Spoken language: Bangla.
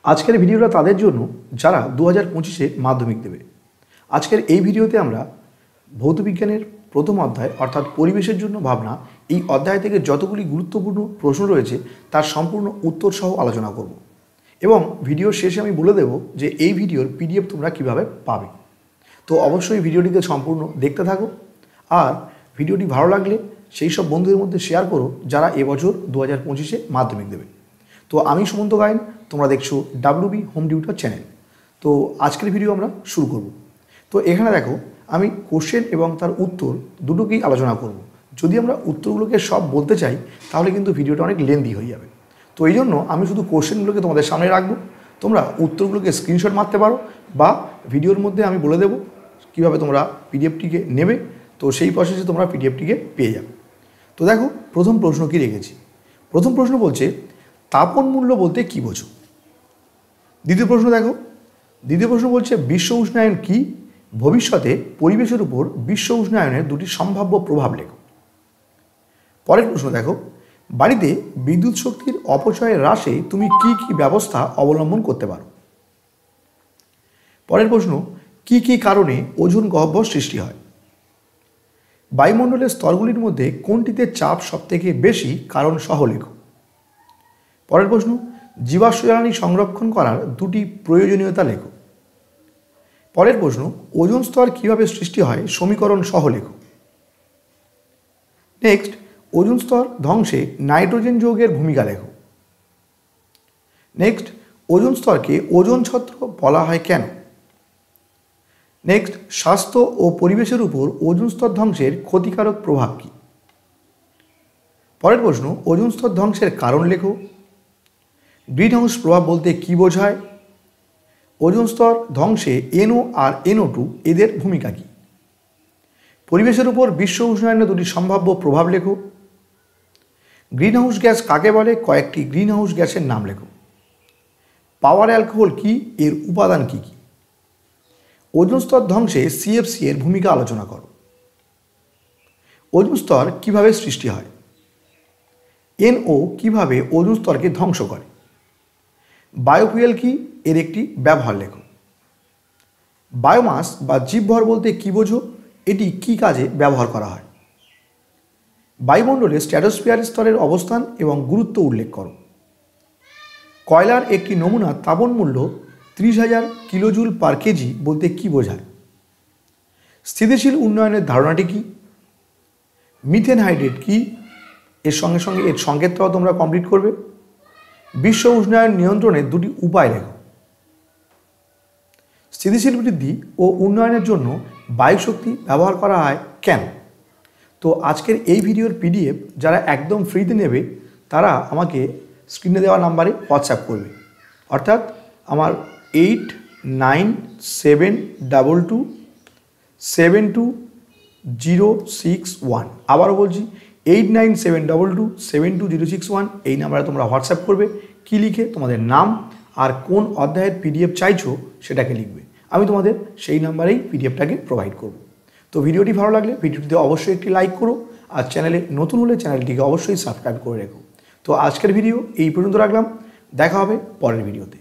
আজকের ভিডিওটা তাদের জন্য যারা 2025-এ মাধ্যমিক দেবে। আজকের এই ভিডিওতে আমরা ভৌতবিজ্ঞানের প্রথম অধ্যায় অর্থাৎ পরিবেশের জন্য ভাবনা এই অধ্যায় থেকে যতগুলি গুরুত্বপূর্ণ প্রশ্ন রয়েছে তার সম্পূর্ণ উত্তর সহ আলোচনা করব এবং ভিডিওর শেষে আমি বলে দেব যে এই ভিডিওর পিডিএফ তোমরা কিভাবে পাবে। তো অবশ্যই ভিডিওটিকে সম্পূর্ণ দেখতে থাকো আর ভিডিওটি ভালো লাগলে সেই সব বন্ধুদের মধ্যে শেয়ার করো যারা এবছর 2025-এ মাধ্যমিক দেবে। তো আমি সুমন্ত গায়েন, তোমরা দেখছো WB হোম টিউটর চ্যানেল। তো আজকের ভিডিও আমরা শুরু করব। তো এখানে দেখো আমি কোশ্চেন এবং তার উত্তর দুটোকেই আলোচনা করব। যদি আমরা উত্তরগুলোকে সব বলতে চাই তাহলে কিন্তু ভিডিওটা অনেক লেন্দি হয়ে যাবে। তো এই জন্য আমি শুধু কোশ্চেনগুলোকে তোমাদের সামনে রাখবো, তোমরা উত্তরগুলোকে স্ক্রিনশট মারতে পারো বা ভিডিওর মধ্যে আমি বলে দেবো কীভাবে তোমরা পিডিএফটিকে নেবে। তো সেই প্রসেসে তোমরা পিডিএফটিকে পেয়ে যাবে। তো দেখো প্রথম প্রশ্ন কি রেখেছি। প্রথম প্রশ্ন বলছে তাপন মূল্য বলতে কী বোঝো। দ্বিতীয় প্রশ্ন দেখো, দ্বিতীয় প্রশ্ন বলছে বিশ্ব উষ্ণায়ন কী, ভবিষ্যতে পরিবেশের উপর বিশ্ব উষ্ণায়নের দুটি সম্ভাব্য প্রভাব লেখো। পরের প্রশ্ন দেখো, বাড়িতে বিদ্যুৎ শক্তির অপচয় হ্রাসে তুমি কি কি ব্যবস্থা অবলম্বন করতে পারো। পরের প্রশ্ন, কি কি কারণে ওজোন গহ্বর সৃষ্টি হয়। বায়ুমণ্ডলের স্তরগুলির মধ্যে কোনটিতে চাপ সবথেকে বেশি কারণ সহ লেখো। পরের প্রশ্ন, জীবাশ্ম জ্বালানি সংরক্ষণ করার দুটি প্রয়োজনীয়তা লেখো। পরের প্রশ্ন, ওজোন স্তর কীভাবে সৃষ্টি হয় সমীকরণ সহ লেখো। নেক্সট, ওজোন স্তর ধ্বংসে নাইট্রোজেন যৌগের ভূমিকা লেখো। নেক্সট, ওজোন স্তরকে ওজোন ছত্র বলা হয় কেন। নেক্সট, স্বাস্থ্য ও পরিবেশের উপর ওজোন স্তর ধ্বংসের ক্ষতিকারক প্রভাব কী। পরের প্রশ্ন, ওজোন স্তর ধ্বংসের কারণ লেখো। গ্রিনহাউস প্রভাব বলতে কী বোঝায়। ওজোন স্তর ধ্বংসে NO আর NO2 এদের ভূমিকা কী। পরিবেশের উপর বিশ্ব উষ্ণায়নের দুটি সম্ভাব্য প্রভাব লেখো। গ্রিনহাউস গ্যাস কাকে বলে, কয়েকটি গ্রিনহাউস গ্যাসের নাম লেখো। পাওয়ার অ্যালকোহল কী, এর উপাদান কী কী। ওজোন স্তর ধ্বংসে CFC এর ভূমিকা আলোচনা করো। ওজোন স্তর কীভাবে সৃষ্টি হয়। NO কীভাবে ওজোন স্তরকে ধ্বংস করে। বায়োফুয়েল কী, এর একটি ব্যবহার লেখো। বায়োমাস বা জীবভর বলতে কী বোঝো, এটি কী কাজে ব্যবহার করা হয়। বায়ুমণ্ডলে স্ট্র্যাটোস্ফিয়ার স্তরের অবস্থান এবং গুরুত্ব উল্লেখ করো। কয়লার একটি নমুনার তাপন মূল্য 30,000 কিলোজুল পার কেজি বলতে কী বোঝায়। স্থিতিশীল উন্নয়নের ধারণাটি কী। মিথেন হাইড্রেট কী, এর সঙ্গে সঙ্গে এর সংকেতটাও তোমরা কমপ্লিট করবে। বিশ্ব উষ্ণায়ন নিয়ন্ত্রণের দুটি উপায় লেখো। স্থিতিশীল বৃদ্ধি ও উন্নয়নের জন্য বায়ুশক্তি ব্যবহার করা হয় কেন। তো আজকের এই ভিডিওর পিডিএফ যারা একদম ফ্রিতে নেবে তারা আমাকে স্ক্রিনে দেওয়া নাম্বারে হোয়াটসঅ্যাপ করবে, অর্থাৎ আমার 8972272061। আবারও বলছি 8972272061 এই নাম্বারে তোমরা হোয়াটসঅ্যাপ করবে। কী লিখে তোমাদের নাম আর কোন অধ্যায়ের পিডিএফ চাইছো সেটাকে লিখবে, আমি তোমাদের সেই নাম্বারেই পিডিএফটাকে প্রোভাইড করব। তো ভিডিওটি ভালো লাগলে ভিডিওটিতে অবশ্যই একটি লাইক করো আর চ্যানেলে নতুন হলে চ্যানেলটিকে অবশ্যই সাবস্ক্রাইব করে রেখো। তো আজকের ভিডিও এই পর্যন্ত রাখলাম, দেখা হবে পরের ভিডিওতে।